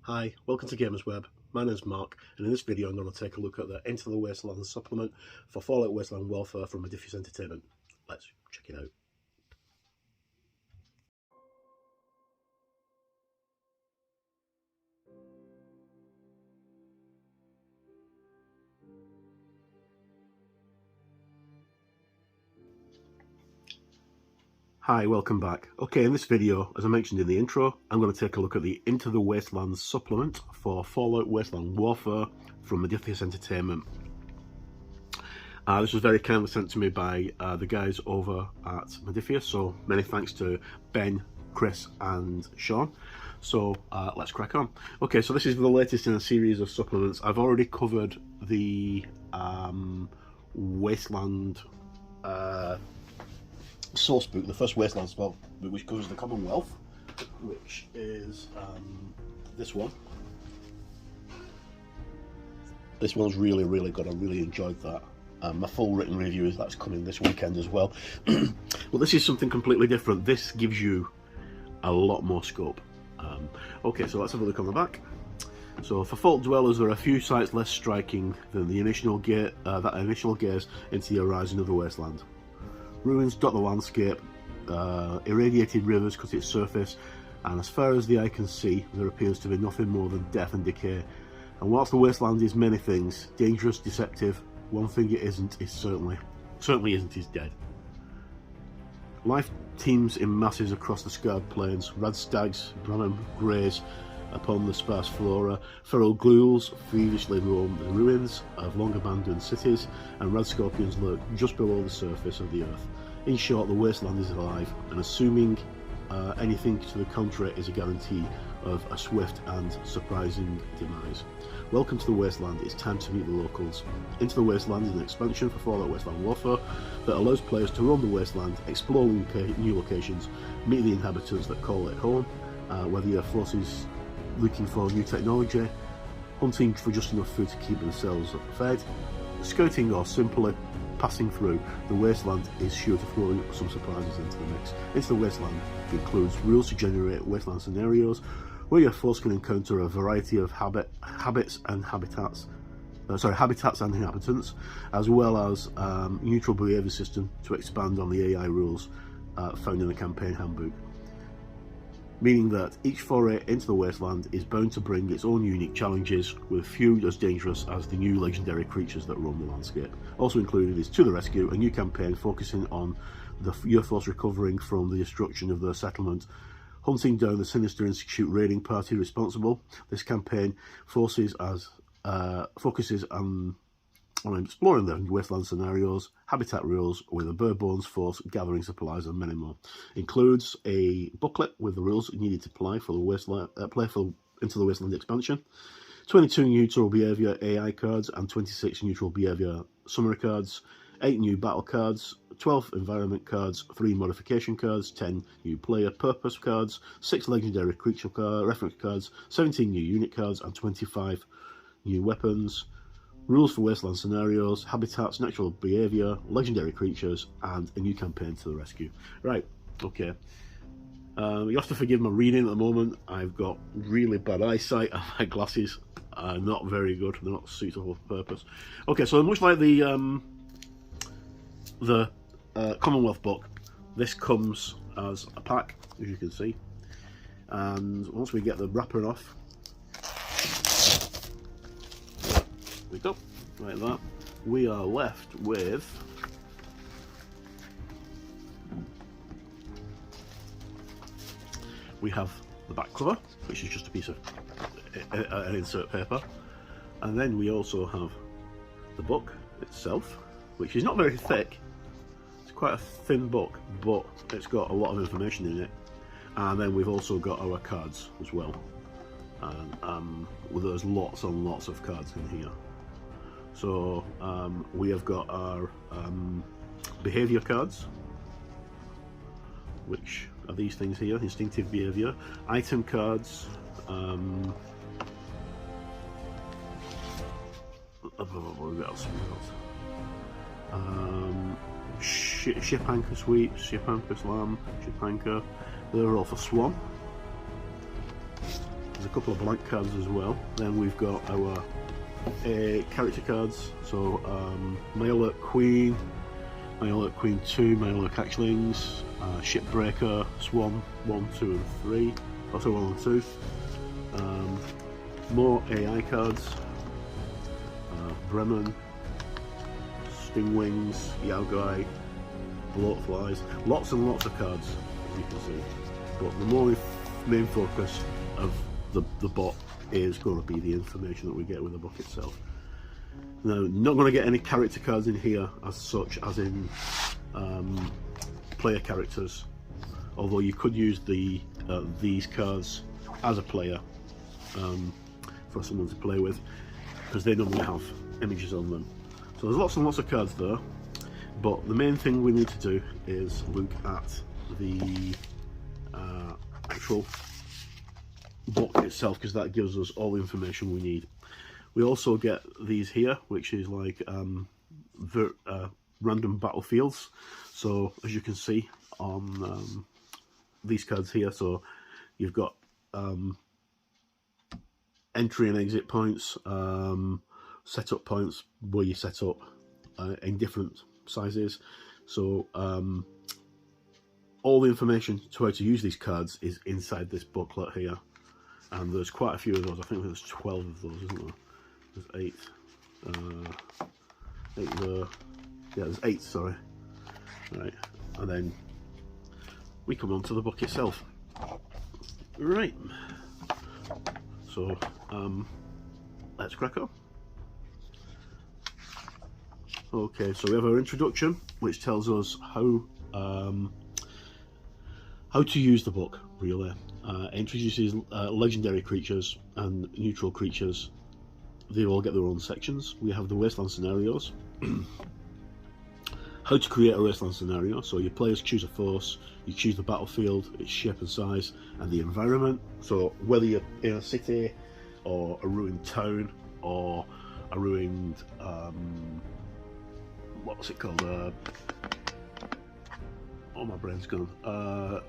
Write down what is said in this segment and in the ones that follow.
Hi, welcome to Gamers Web. My name's Mark, and in this video I'm going to take a look at the Into the Wasteland supplement for Fallout Wasteland Warfare from Modiphius Entertainment. Let's check it out. Hi, welcome back. Okay, in this video, as I mentioned in the intro, I'm going to take a look at the Into the Wasteland supplement for Fallout Wasteland Warfare from Modiphius Entertainment. This was very kindly sent to me by the guys over at Modiphius, so many thanks to Ben, Chris and Sean. So let's crack on. Okay, so this is the latest in a series of supplements. I've already covered the Wasteland sourcebook, the first Wasteland spell, which covers the Commonwealth, which is this one. This one's really good. I really enjoyed that. My full written review is that's coming this weekend as well. Well, this is something completely different. This gives you a lot more scope. Okay, so let's have a look on the back. So for Fault Dwellers, there are a few sites less striking than the initial gaze into the horizon of the wasteland. Ruins dot the landscape, irradiated rivers cut its surface, and as far as the eye can see, there appears to be nothing more than death and decay. And whilst the wasteland is many things, dangerous, deceptive, one thing it isn't is certainly isn't is dead. Life teems in masses across the scarred plains. Rad stags, brown greys upon the sparse flora, feral ghouls feverishly roam the ruins of long abandoned cities, and rad scorpions lurk just below the surface of the earth. In short, the wasteland is alive, and assuming anything to the contrary is a guarantee of a swift and surprising demise. Welcome to the wasteland. It's time to meet the locals. Into the Wasteland is an expansion for Fallout Wasteland Warfare that allows players to roam the wasteland, explore new locations, meet the inhabitants that call it home, whether your forces looking for new technology, hunting for just enough food to keep themselves fed, scouting, or simply passing through, the wasteland is sure to throw some surprises into the mix. Into the Wasteland includes rules to generate wasteland scenarios where your force can encounter a variety of habitats and inhabitants, as well as neutral behaviour system to expand on the AI rules found in the campaign handbook, meaning that each foray into the wasteland is bound to bring its own unique challenges, with few as dangerous as the new legendary creatures that roam the landscape. Also included is To the Rescue, a new campaign focusing on your force recovering from the destruction of their settlement, hunting down the sinister institute raiding party responsible. This campaign focuses on exploring the wasteland scenarios, habitat rules with a bare bones force, gathering supplies, and many more. Includes a booklet with the rules needed to play for the Into the Wasteland expansion, 22 neutral behaviour AI cards and 26 neutral behaviour summary cards, 8 new battle cards, 12 environment cards, 3 modification cards, 10 new player purpose cards, 6 legendary creature reference cards, 17 new unit cards, and 25 new weapons. Rules for wasteland scenarios, habitats, natural behaviour, legendary creatures, and a new campaign To the Rescue. Right, okay. You have to forgive my reading at the moment. I've got really bad eyesight and my glasses are not very good. They're not suitable for purpose. Okay, so much like the Commonwealth book, this comes as a pack, as you can see. And once we get the wrapper off, we go, like that, we are left with the back cover, which is just a piece of an insert paper, and then we also have the book itself, which is not very thick. It's quite a thin book, but it's got a lot of information in it. And then we've also got our cards as well, and well, there's lots and lots of cards in here. So we have got our behaviour cards, which are these things here: instinctive behaviour, item cards, what else have we got? Ship anchor sweeps, ship anchor slam, ship anchor. They're all for Swan. The couple of blank cards as well. Then we've got our character cards. So My Alert Queen, My Alert Queen 2, My Alert Hatchlings, Shipbreaker, Swan 1, 2 and 3, also 1 and 2. More AI cards, Bremen, Stingwings, Yaogai, Bloatflies, lots and lots of cards, as you can see. But the main focus of the bot is going to be the information that we get with the book itself. Now, not going to get any character cards in here as such, as in player characters, although you could use these cards as a player for someone to play with, because they normally have images on them. So there's lots and lots of cards there, but the main thing we need to do is look at the actual book itself, because that gives us all the information we need. We also get these here, which is like random battlefields. So as you can see on these cards here, so you've got entry and exit points, setup points where you set up in different sizes. So all the information to how to use these cards is inside this booklet here, and there's quite a few of those. I think there's 12 of those, isn't there? There's 8. 8 there. Yeah, there's 8, sorry. Right, and then we come on to the book itself. Right, so let's crack on. Okay, so we have our introduction, which tells us how to use the book, really. Introduces legendary creatures and neutral creatures. They all get their own sections. We have the wasteland scenarios. How to create a wasteland scenario. So your players choose a force, you choose the battlefield, its shape and size, and the environment. So whether you're in a city, or a ruined town, or a ruined what's it called? Oh, my brain's gone. A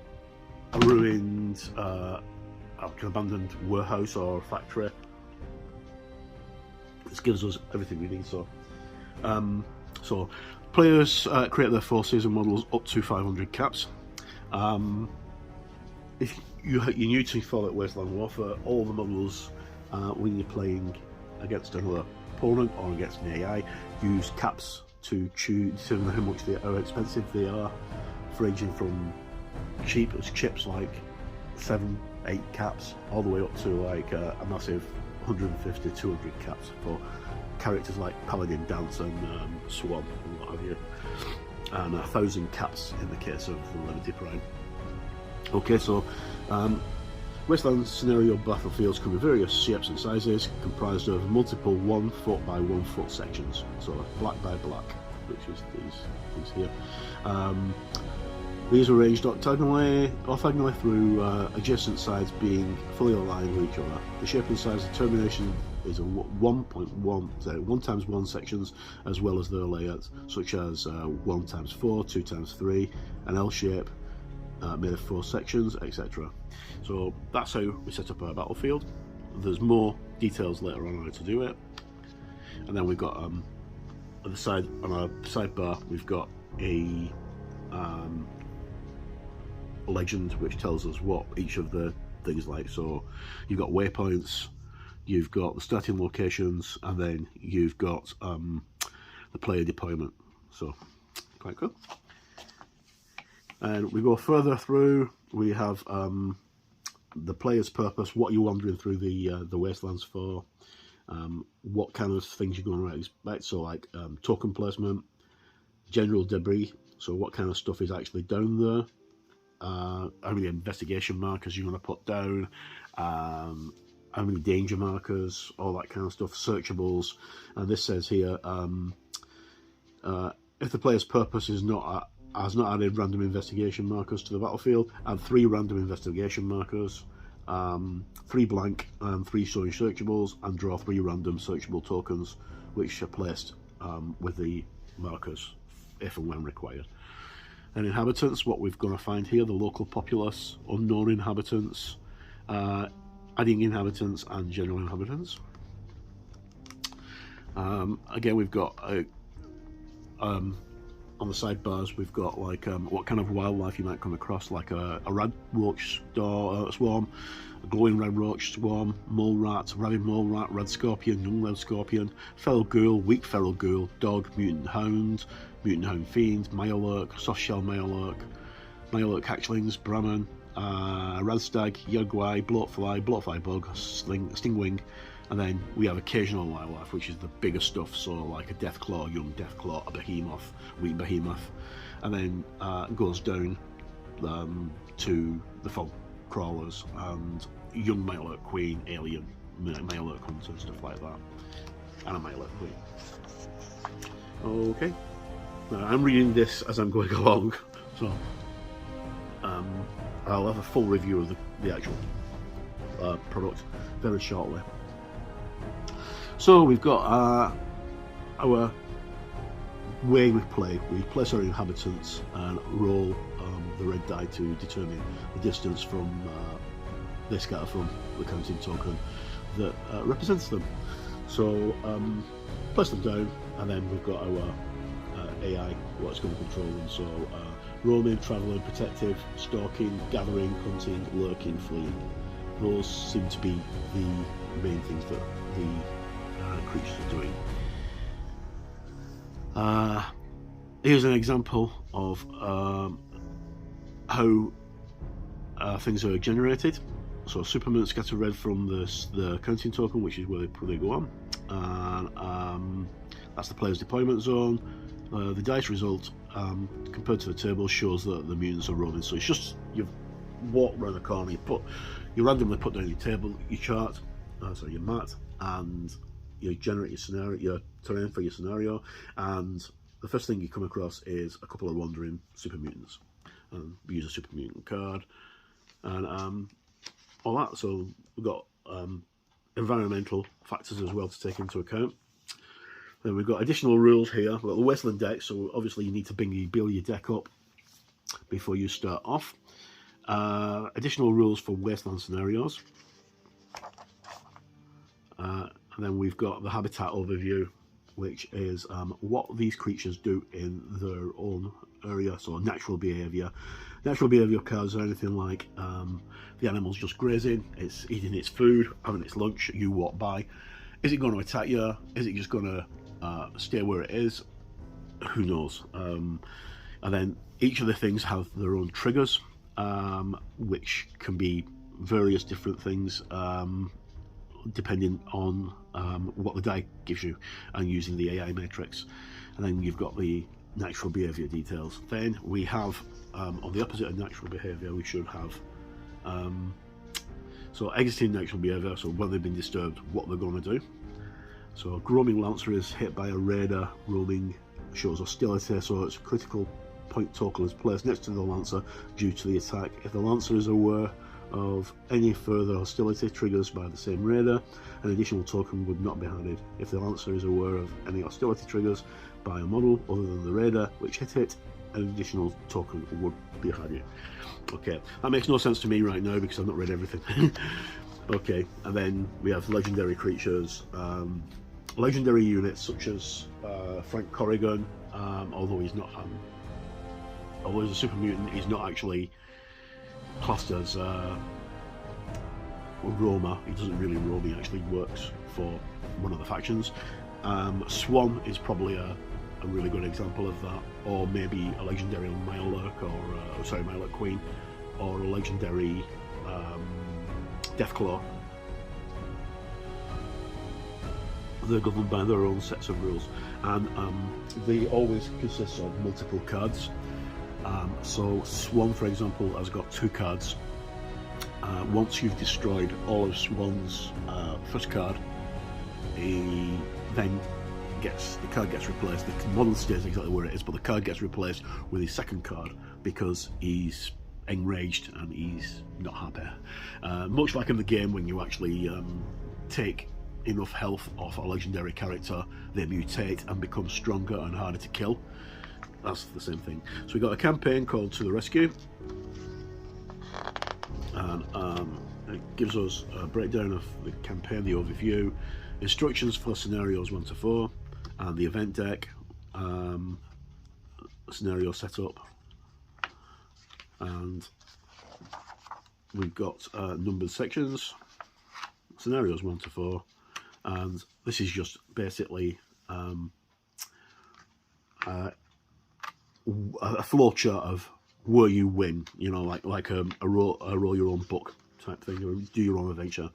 ruined, abandoned warehouse or factory. This gives us everything we need. So players create their forces and models up to 500 caps. If you're new to Fallout Wasteland Warfare, all the models, when you're playing against another opponent or against an AI, use caps to determine how much how expensive they are, ranging from cheap as chips like 7-8 caps, all the way up to like a massive 150-200 caps for characters like Paladin, Dance and Swan and what have you, and 1,000 caps in the case of the Levity Prime. Okay, so Wasteland scenario battlefields come in various shapes and sizes, comprised of multiple 1 foot by 1 foot sections, so black by black, which is these here. These are arranged orthogonally through adjacent sides being fully aligned with each other. The shape and size determination is a 1x1 sections, as well as their layouts, such as 1x4, 2x3, an L shape made of 4 sections, etc. So that's how we set up our battlefield. There's more details later on how to do it. And then we've got on the side, on our sidebar, we've got a legend which tells us what each of the things like. So you've got waypoints, you've got the starting locations, and then you've got the player deployment. So quite cool. And we go further through, we have the player's purpose, what you're wandering through the wastelands for, what kind of things you're going to expect, so like token placement, general debris, so what kind of stuff is actually down there, how many investigation markers you're going to put down, how many danger markers, all that kind of stuff, searchables. And this says here, if the player's purpose has not added random investigation markers to the battlefield, add 3 random investigation markers, 3 blank and 3 showing searchables, and draw 3 random searchable tokens which are placed with the markers if and when required. And inhabitants, what we're going to find here, the local populace, unknown inhabitants, adding inhabitants and general inhabitants. Again, we've got on the sidebars, we've got like what kind of wildlife you might come across, like a rad roach swarm, a glowing red roach swarm, mole rat, rabid mole rat, red scorpion, young red scorpion, feral ghoul, weak feral ghoul, dog, mutant hound fiend, mirelurk, soft shell mirelurk hatchlings, Brahman, red stag, yogwai, bloatfly bug, stingwing, and then we have occasional wildlife, which is the bigger stuff, so like a deathclaw, young deathclaw, a behemoth, weak behemoth, and then goes down to the fog crawlers and young mirelurk queen, alien mirelurk hunter, stuff like that, and a mirelurk queen. Okay, now I'm reading this as I'm going along, so I'll have a full review of the actual product very shortly. So we've got our way we play. We place our inhabitants and roll the red die to determine the distance from they scatter from the counting token that represents them. So place them down, and then we've got our AI, what's going to control them. So roaming, travelling, protective, stalking, gathering, hunting, lurking, fleeing. Those seem to be the main things that the creatures are doing. Here's an example of how things are generated. So supermoons scatter red from the counting token, which is where they go on, and that's the player's deployment zone. The dice result compared to the table shows that the mutants are roaming. So it's just you've walked around the corner, you randomly put down your table, your chart, your mat, and you generate your scenario, your terrain for your scenario, and the first thing you come across is a couple of wandering super mutants. We use a super mutant card, and all that. So we've got environmental factors as well to take into account. Then we've got additional rules here. We've got the Wasteland deck, so obviously you need to build your deck up before you start off. Additional rules for Wasteland scenarios. And then we've got the habitat overview, which is what these creatures do in their own area. So natural behaviour. Natural behaviour cards are anything like the animal's just grazing, it's eating its food, having its lunch, you walk by. Is it going to attack you? Is it just going to stay where it is? Who knows? And then each of the things have their own triggers, which can be various different things, depending on what the die gives you, and using the AI matrix. And then you've got the natural behaviour details. Then we have on the opposite of natural behaviour, we should have so exiting natural behaviour, so when they've been disturbed, what they're going to do. So a roaming lancer is hit by a raider. Roaming shows hostility, so its critical point token is placed next to the lancer due to the attack. If the lancer is aware of any further hostility triggers by the same raider, an additional token would not be added. If the lancer is aware of any hostility triggers by a model other than the raider which hit it, an additional token would be added. Okay, that makes no sense to me right now because I've not read everything. Okay, and then we have legendary creatures, legendary units such as Frank Corrigan, although he's not, although he's a super mutant, he's not actually classed as a roamer. He doesn't really roam, he actually works for one of the factions. Swan is probably a really good example of that, or maybe a legendary Mirelurk, or sorry, Mirelurk Queen, or a legendary Deathclaw. They're governed by their own sets of rules, and they always consist of multiple cards. So Swan, for example, has got 2 cards. Once you've destroyed all of Swan's first card, he then the card gets replaced. The model stays exactly where it is, but the card gets replaced with his second card because he's enraged and he's not happy. Much like in the game, when you actually take enough health off a legendary character, they mutate and become stronger and harder to kill. That's the same thing. So we got a campaign called To the Rescue, and It gives us a breakdown of the campaign, the overview, instructions for scenarios 1 to 4, and the event deck, scenario setup, and we've got numbered sections, scenarios 1 to 4, and this is just basically a flowchart of where you win, you know, like a roll your own book type thing, or do your own adventure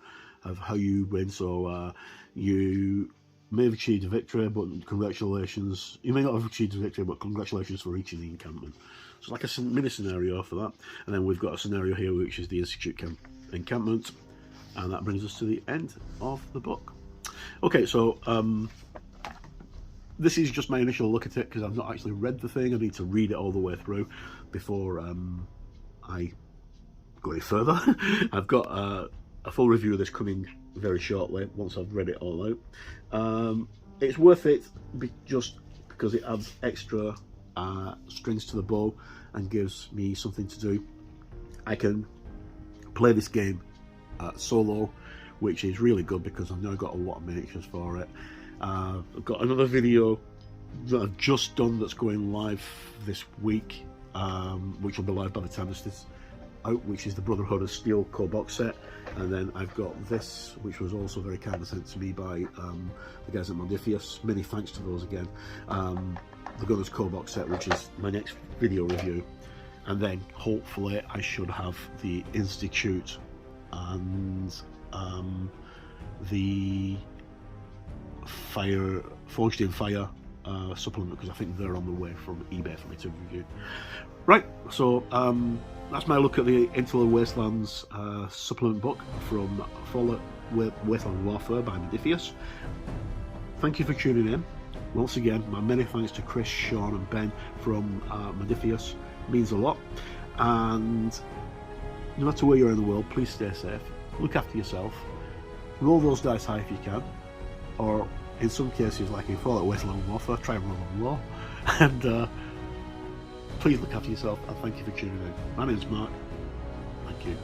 of how you win. So you may have achieved a victory, but congratulations. You may not have achieved a victory, but congratulations for reaching the encampment. So like a mini scenario for that. And then we've got a scenario here, which is the Institute encampment. And that brings us to the end of the book. Okay, so this is just my initial look at it, because I've not actually read the thing. I need to read it all the way through before I go any further. I've got a full review of this coming very shortly, once I've read it all out. It's worth it just because it adds extra strings to the bow and gives me something to do. I can play this game solo, which is really good because I've now got a lot of miniatures for it. I've got another video that I've just done that's going live this week, which will be live by the time this is out, which is the Brotherhood of Steel core box set. And then I've got this, which was also very kindly sent to me by the guys at Modiphius. Many thanks to those again. The Gunners core box set, which is my next video review. And then hopefully I should have the Institute and the Forged in Fire supplement, because I think they're on the way from eBay for me to review. Right, so that's my look at the Into the Wastelands supplement book from Fallout Wasteland Warfare by Modiphius. Thank you for tuning in. Once again, my many thanks to Chris, Sean and Ben from Modiphius. It means a lot. And no matter where you're in the world, please stay safe. Look after yourself. Roll those dice high if you can. Or in some cases, like in Fallout Wasteland Warfare, try and roll them low. And please look after yourself, and thank you for tuning in. My name's Mark. Thank you.